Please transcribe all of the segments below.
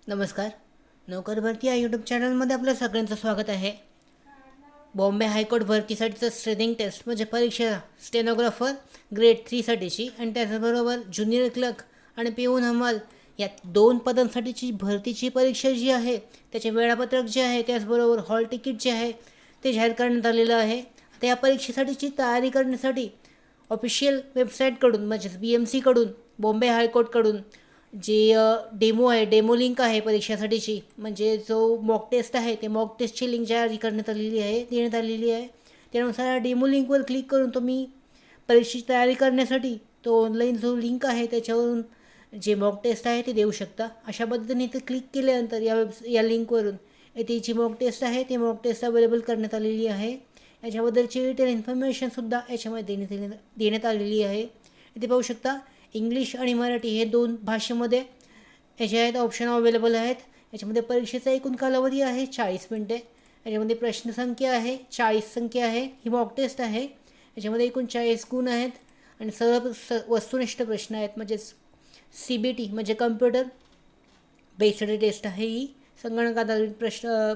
नमस्कार. नोकर भरती या यूट्यूब चॅनलमध्ये आपलं सगळ्यांचं स्वागत आहे. बॉम्बे हायकोर्ट भरतीसाठीचं स्ट्रेनिंग टेस्ट म्हणजे परीक्षा स्टेनोग्राफर ग्रेड 3साठीची आणि त्याचबरोबर ज्युनियर क्लर्क आणि पिऊन हमाल या 2 पदांसाठीची भरतीची परीक्षा जी आहे त्याचे वेळापत्रक जे आहे त्याचबरोबर हॉल तिकीट जे आहे ते जाहीर करण्यात आलेलं आहे. आता या परीक्षेसाठीची तयारी करण्यासाठी ऑफिशियल वेबसाईटकडून म्हणजेच BMCकडून बॉम्बे हायकोर्टकडून जी डेमो आहे डेमो लिंक आहे परीक्षेसाठीची म्हणजे जो मॉक टेस्ट आहे ते मॉक टेस्टची लिंक जारी करण्यात आलेली आहे देण्यात आलेली आहे. त्यानुसार डेमो लिंकवर क्लिक करून तुम्ही परीक्षेची तयारी करण्यासाठी तो ऑनलाईन जो लिंक आहे त्याच्यावरून जे मॉक टेस्ट आहे ते देऊ शकता. अशा पद्धतीने ते क्लिक केल्यानंतर या लिंकवरून ती जी मॉक टेस्ट आहे ती मॉक टेस्ट अवेलेबल करण्यात आलेली आहे. याच्याबद्दलची डिटेल इन्फॉर्मेशनसुद्धा याच्यामध्ये देण्यात आलेली आहे. इथे पाहू शकता इंग्लिश आणि मराठी हे 2 भाषेमध्ये याचे आहेत ऑप्शन अवेलेबल आहेत. याच्यामध्ये परीक्षेचा एकूण कालावधी आहे 40 मिनटे. याच्यामध्ये प्रश्नसंख्या आहे 40 संख्या आहे. ही मॉक टेस्ट आहे. याच्यामध्ये एकूण 40 गुण आहेत आणि सर्व वस्तुनिष्ठ प्रश्न आहेत म्हणजेच CBT म्हणजे कम्प्युटर बेस्ड टेस्ट आहे. ही संगणक आधारित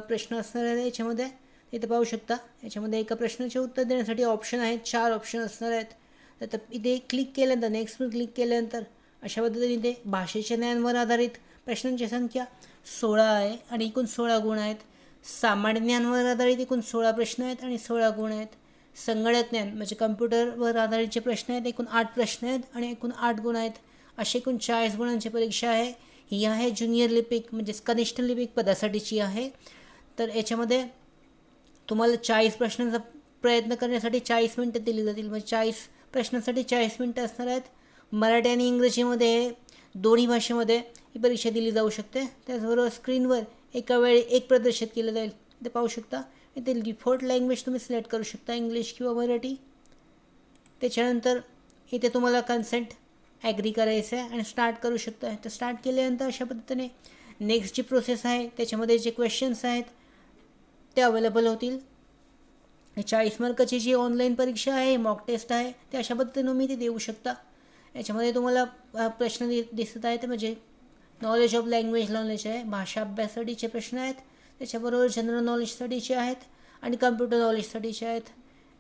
प्रश्न असणार आहे याच्यामध्ये. इथे पाहू शकता याच्यामध्ये एका प्रश्नाचे उत्तर देण्यासाठी ऑप्शन आहेत 4 ऑप्शन असणार आहेत. तर इथे क्लिक केल्यानंतर नेक्स्टवर क्लिक केल्यानंतर अशा पद्धतीने इथे भाषेच्या ज्ञानावर आधारित प्रश्नांची संख्या 16 आहे आणि एकूण 16 गुण आहेत. सामान्य ज्ञानावर आधारित एकूण 16 प्रश्न आहेत आणि 16 गुण आहेत. संगणक ज्ञान म्हणजे कम्प्युटरवर आधारितचे प्रश्न आहेत एकूण 8 प्रश्न आहेत आणि एकूण 8 गुण आहेत. असे एकूण 40 गुणांची परीक्षा आहे. ही आहे ज्युनियर लिपिक म्हणजेच कनिष्ठ लिपिक पदासाठीची आहे. तर याच्यामध्ये तुम्हाला 40 प्रश्नांचा प्रयत्न करण्यासाठी 40 मिनटं दिली जातील म्हणजे 40 प्रश्नांसाठी 40 मिनटं असणार आहेत. मराठी आणि इंग्रजीमध्ये दोन्ही भाषेमध्ये ही परीक्षा दिली जाऊ शकते. त्याचबरोबर स्क्रीनवर एका वेळी एक प्रदर्शित केलं जाईल. ते पाहू शकता. इथे डिफॉल्ट लँग्वेज तुम्ही सिलेक्ट करू शकता इंग्लिश किंवा मराठी. त्याच्यानंतर इथे तुम्हाला कन्सेंट ॲग्री करायचं आहे आणि स्टार्ट करू शकता. तर स्टार्ट केल्यानंतर अशा पद्धतीने नेक्स्ट जी प्रोसेस आहे त्याच्यामध्ये जे क्वेश्चन्स आहेत ते अवेलेबल होतील. 40 मार्काची जी ऑनलाईन परीक्षा आहे मॉक टेस्ट आहे ते अशा पद्धतीने तुम्ही ते देऊ शकता. याच्यामध्ये तुम्हाला प्रश्न दिसत आहेत म्हणजे नॉलेज ऑफ लँग्वेज नॉलेज आहे, भाषा अभ्यासासाठीचे प्रश्न आहेत. त्याच्याबरोबर जनरल नॉलेजसाठीचे आहेत आणि कम्प्युटर नॉलेजसाठीचे आहेत.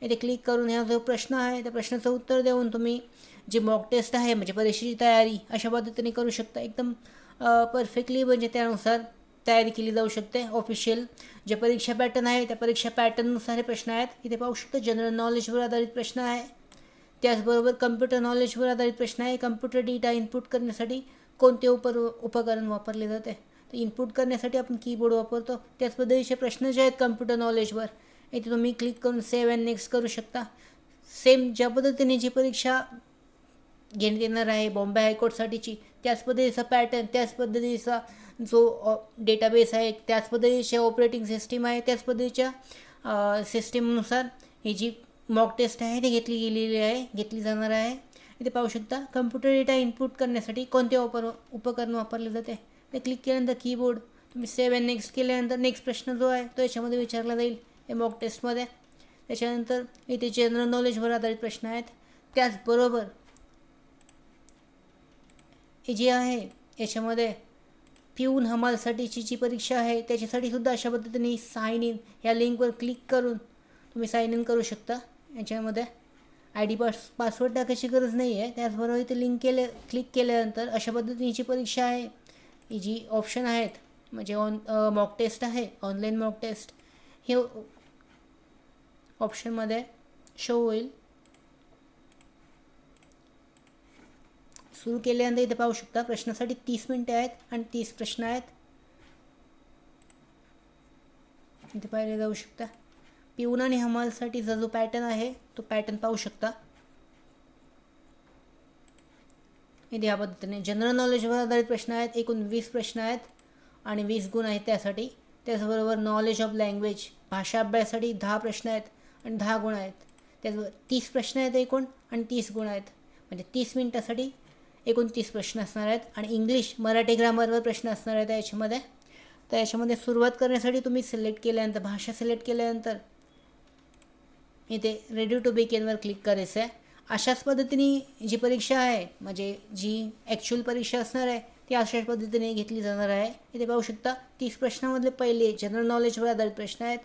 इथे क्लिक करून ह्या जो प्रश्न आहे त्या प्रश्नाचं उत्तर देऊन तुम्ही जी मॉक टेस्ट आहे म्हणजे परीक्षेची तयारी अशा पद्धतीने करू शकता. एकदम परफेक्टली म्हणजे त्यानुसार तयारी केली जाऊ शकते. ऑफिशियल जे परीक्षा पॅटर्न आहे त्या परीक्षा पॅटर्ननुसार हे प्रश्न आहेत. इथे पाहू शकता जनरल नॉलेजवर आधारित प्रश्न आहे. त्याचबरोबर कम्प्युटर नॉलेजवर आधारित प्रश्न आहे. कम्प्युटर डेटा इनपुट करण्यासाठी कोणते उपकरण वापरले जाते. तर इनपुट करण्यासाठी आपण कीबोर्ड वापरतो. त्याच पद्धतीचे प्रश्न जे आहेत कम्प्युटर नॉलेजवर इथे तुम्ही क्लिक करून सेव्ह अँड नेक्स्ट करू शकता. सेम ज्या पद्धतीने जी परीक्षा घेण्यात येणार आहे बॉम्बे हायकोर्टसाठीची त्याच पद्धतीचा पॅटर्न त्याच पद्धतीचा जो डेटाबेस आहे त्याच पद्धतीचे ऑपरेटिंग सिस्टीम आहे त्याच पद्धतीच्या सिस्टीमनुसार ही जी मॉक टेस्ट आहे ती घेतली जाणार आहे. इथे पाहू शकता कम्प्युटर डेटा इनपुट करण्यासाठी कोणते उपकरण वापरले जाते. ते क्लिक केल्यानंतर कीबोर्ड तुम्ही सेव्ह अँड नेक्स्ट केल्यानंतर नेक्स्ट प्रश्न जो आहे तो याच्यामध्ये विचारला जाईल हे मॉक टेस्टमध्ये. त्याच्यानंतर इथे जनरल नॉलेजवर आधारित प्रश्न आहेत. त्याचबरोबर हे जे आहे याच्यामध्ये पिऊन हमालसाठीची जी परीक्षा आहे त्याच्यासाठी सुद्धा अशा पद्धतीने साइन इन या लिंकवर क्लिक करून तुम्ही साइन इन करू शकता. याच्यामध्ये ID पासवर्ड टाकायची गरज नाही आहे. त्याचबरोबर इथे क्लिक केल्यानंतर अशा पद्धतीची परीक्षा आहे. ही जी ऑप्शन आहेत म्हणजे मॉक टेस्ट आहे ऑनलाईन मॉक टेस्ट हे ऑप्शनमध्ये शो होईल. सुरू केल्यानंतर इथे पाहू शकता प्रश्नासाठी 30 मिनटे आहेत आणि 30 प्रश्न आहेत. इथे पाहिले जाऊ शकता. पिऊन आणि हमालसाठीचा जो पॅटर्न आहे तो पॅटर्न पाहू शकता. इथे या पद्धतीने जनरल नॉलेजवर आधारित प्रश्न आहेत. एकूण 20 प्रश्न आहेत आणि 20 गुण आहेत त्यासाठी. त्याचबरोबर नॉलेज ऑफ लँग्वेज भाषा अभ्यासासाठी 10 प्रश्न आहेत आणि 10 गुण आहेत. त्याचबरोबर 30 प्रश्न आहेत एकूण आणि 30 गुण आहेत म्हणजे 30 मिनटासाठी एकूण 30 प्रश्न असणार आहेत. आणि इंग्लिश मराठी ग्रामरवर प्रश्न असणार आहेत याच्यामध्ये. तर याच्यामध्ये सुरुवात करण्यासाठी तुम्ही सिलेक्ट केल्यानंतर भाषा सिलेक्ट केल्यानंतर इथे रेडी टू बिगिनवर क्लिक करायचं आहे. अशाच पद्धतीने जी परीक्षा आहे म्हणजे जी ॲक्च्युअल परीक्षा असणार आहे ती अशाच पद्धतीने घेतली जाणार आहे. इथे पाहू शकता 30 प्रश्नामधले पहिले जनरल नॉलेजवर आधारित प्रश्न आहेत.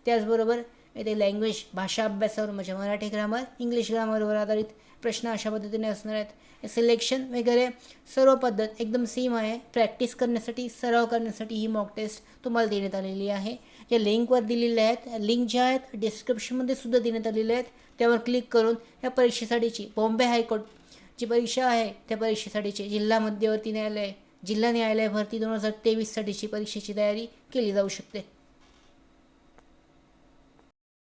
त्याचबरोबर इथे लँग्वेज भाषा अभ्यासावर म्हणजे मराठी ग्रामर, इंग्लिश ग्रामरवर आधारित प्रश्न अशा पद्धतीने असणार आहेत. सिलेक्शन वगैरे सर्व पद्धत एकदम सेम आहे. प्रॅक्टिस करण्यासाठी, सराव करण्यासाठी ही मॉक टेस्ट तुम्हाला देण्यात आलेली आहे. या लिंकवर दिलेल्या आहेत. लिंक ज्या आहेत डिस्क्रिप्शनमध्ये सुद्धा देण्यात आलेल्या आहेत. त्यावर क्लिक करून या परीक्षेसाठीची बॉम्बे हायकोर्ट जी परीक्षा आहे त्या परीक्षेसाठीची जिल्हा मध्यवर्ती न्यायालय, जिल्हा न्यायालय भरती 2023 साठीची परीक्षेची तयारी केली जाऊ शकते.